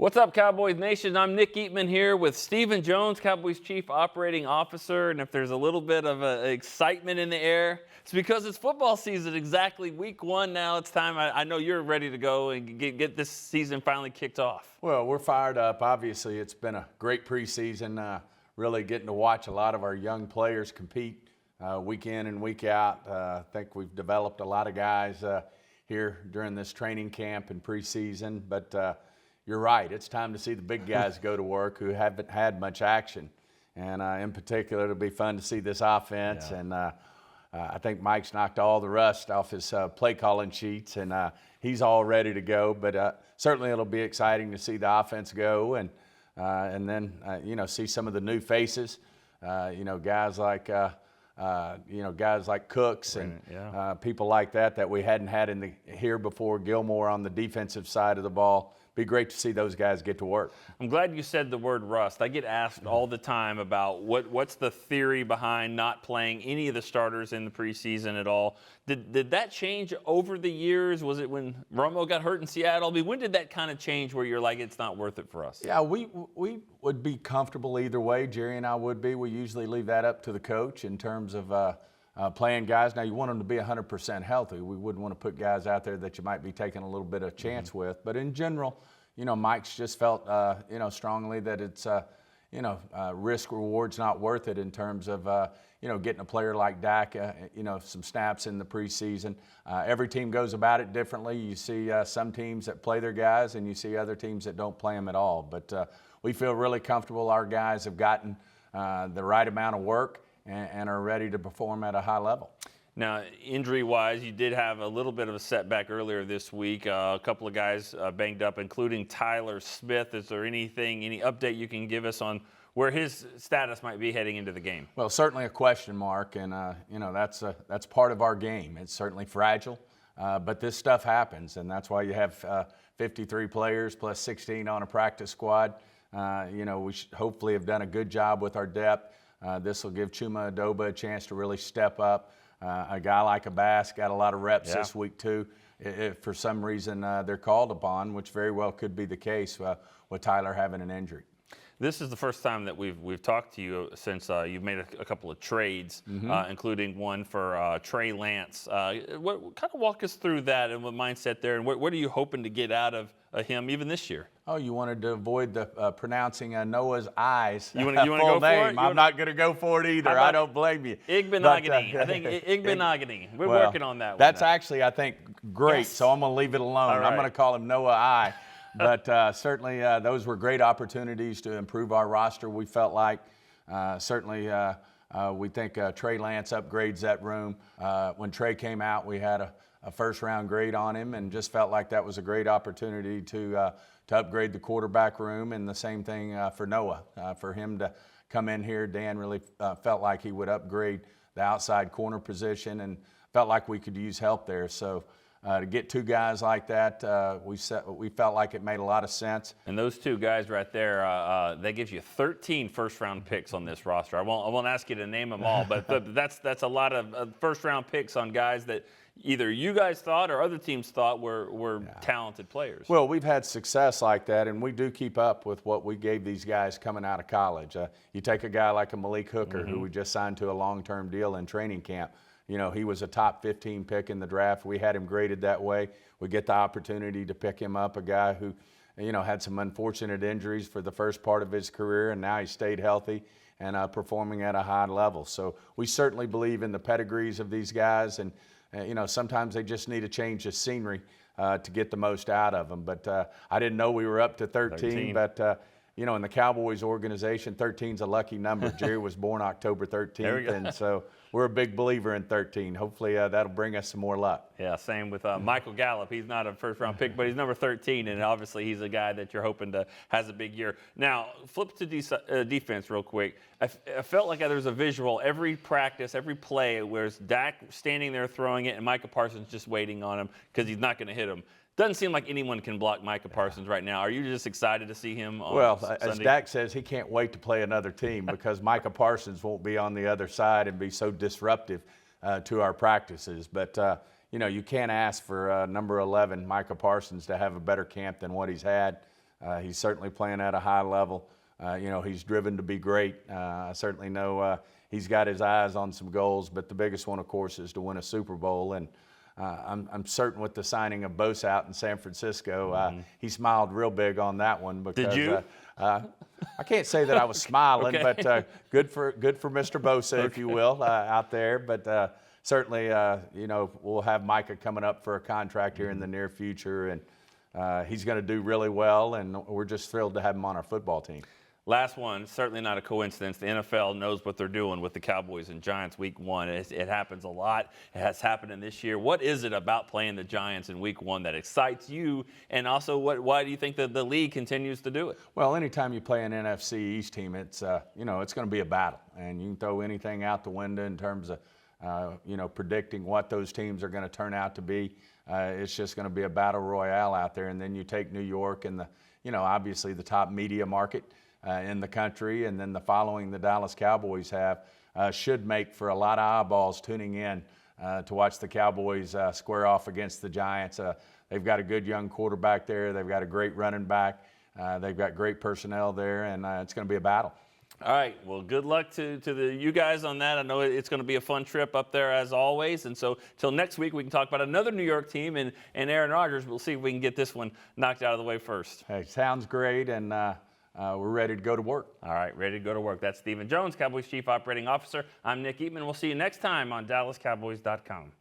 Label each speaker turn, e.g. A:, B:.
A: What's up, Cowboys Nation? I'm Nick Eatman here with Stephen Jones, Cowboys Chief Operating Officer. And if there's a little bit of excitement in the air, it's because it's football season. Exactly week one now. It's time. I know you're ready to go and get this season finally kicked off.
B: Well, we're fired up. Obviously, it's been a great preseason. Really getting to watch a lot of our young players compete week in and week out. I think we've developed a lot of guys here during this training camp and preseason. But you're right. It's time to see the big guys go to work who haven't had much action. And in particular, it'll be fun to see this offense. Yeah. And I think Mike's knocked all the rust off his play calling sheets, and he's all ready to go. But certainly it'll be exciting to see the offense go and then see some of the new faces. Guys like Cooks and people like that we hadn't had here before. Gilmore on the defensive side of the ball. Be great to see those guys get to work.
A: I'm glad you said the word rust. I get asked all the time about what's the theory behind not playing any of the starters in the preseason at all. Did that change over the years? Was it when Romo got hurt in Seattle? I mean, when did that kind of change where you're like, it's not worth it for us?
B: Yeah, we would be comfortable either way. Jerry and I would be. We usually leave that up to the coach in terms of playing guys. Now, you want them to be 100% healthy. We wouldn't want to put guys out there that you might be taking a little bit of chance with. But in general, Mike's just felt, strongly that it's, risk reward's not worth it in terms of, getting a player like Dak, some snaps in the preseason. Every team goes about it differently. You see some teams that play their guys, and you see other teams that don't play them at all. But we feel really comfortable. Our guys have gotten the right amount of work and are ready to perform at a high level.
A: Now, injury-wise, you did have a little bit of a setback earlier this week. A couple of guys banged up, including Tyler Smith. Is there any update you can give us on where his status might be heading into the game?
B: Well, certainly a question mark, and that's part of our game. It's certainly fragile, but this stuff happens, and that's why you have 53 players plus 16 on a practice squad. We should hopefully have done a good job with our depth. This will give Chuma Adoba a chance to really step up. A guy like Abbas got a lot of reps this week too. If for some reason they're called upon, which very well could be the case with Tyler having an injury.
A: This is the first time that we've talked to you since you've made a couple of trades, including one for Trey Lance. Kind of walk us through that and what mindset there, and what are you hoping to get out of him even this year?
B: Oh, you wanted to avoid the pronouncing Noah's eyes.
A: You want to go for it?
B: I'm not going to go for it either. I don't blame you.
A: Igbenogany. I think Igbenogany. We're working on that one.
B: That's actually, I think, great. Yes. So I'm going to leave it alone.
A: Right.
B: I'm going to call him Noah I. But certainly those were great opportunities to improve our roster. We felt like certainly we think Trey Lance upgrades that room. When Trey came out, we had a first-round grade on him and just felt like that was a great opportunity to upgrade the quarterback room, and the same thing for Noah. For him to come in here, Dan really felt like he would upgrade the outside corner position and felt like we could use help there. So to get two guys like that, we felt like it made a lot of sense.
A: And those two guys right there, that gives you 13 first-round picks on this roster. I won't ask you to name them all, but that's a lot of first-round picks on guys that either you guys thought or other teams thought were talented players.
B: Well, we've had success like that, and we do keep up with what we gave these guys coming out of college. You take a guy like a Malik Hooker, who we just signed to a long-term deal in training camp. He was a top 15 pick in the draft. We had him graded that way. We get the opportunity to pick him up, a guy who, had some unfortunate injuries for the first part of his career, and now he stayed healthy and performing at a high level. So we certainly believe in the pedigrees of these guys, and sometimes they just need a change of scenery to get the most out of them. But I didn't know we were up to 13. But in the Cowboys organization, 13's a lucky number. Jerry was born October 13th, and so we're a big believer in 13. Hopefully that'll bring us some more luck.
A: Yeah, same with Michael Gallup. He's not a first-round pick, but he's number 13, and obviously he's a guy that you're hoping has a big year. Now, flip to defense real quick. I felt like there was a visual every practice, every play, where it's Dak standing there throwing it and Micah Parsons just waiting on him because he's not going to hit him. Doesn't seem like anyone can block Micah Parsons right now. Are you just excited to see him on Sunday?
B: As Dak says, he can't wait to play another team because Micah Parsons won't be on the other side and be so disruptive to our practices. But, you can't ask for number 11, Micah Parsons, to have a better camp than what he's had. He's certainly playing at a high level. He's driven to be great. I certainly know he's got his eyes on some goals, but the biggest one, of course, is to win a Super Bowl. And I'm certain with the signing of Bosa out in San Francisco, he smiled real big on that one. Because,
A: Did you?
B: I can't say that I was smiling,
A: Okay.
B: but good for Mr. Bosa, if you will, out there. But certainly, we'll have Micah coming up for a contract here in the near future, and he's going to do really well, and we're just thrilled to have him on our football team.
A: Last one, certainly not a coincidence. The NFL knows what they're doing with the Cowboys and Giants week 1. It happens a lot. It has happened in this year. What is it about playing the Giants in week 1 that excites you? And also, why do you think that the league continues to do it?
B: Well, anytime you play an NFC East team, it's it's going to be a battle. And you can throw anything out the window in terms of, predicting what those teams are going to turn out to be. It's just going to be a battle royale out there. And then you take New York and obviously the top media market in the country, and then the following the Dallas Cowboys have should make for a lot of eyeballs tuning in to watch the Cowboys square off against the Giants. They've got a good young quarterback there. They've got a great running back. They've got great personnel there, and it's going to be a battle.
A: All right. Well, good luck to you guys on that. I know it's going to be a fun trip up there as always. And so till next week, we can talk about another New York team and Aaron Rodgers. We'll see if we can get this one knocked out of the way first.
B: Hey, sounds great, and we're ready to go to work.
A: All right, ready to go to work. That's Stephen Jones, Cowboys Chief Operating Officer. I'm Nick Eatman. We'll see you next time on DallasCowboys.com.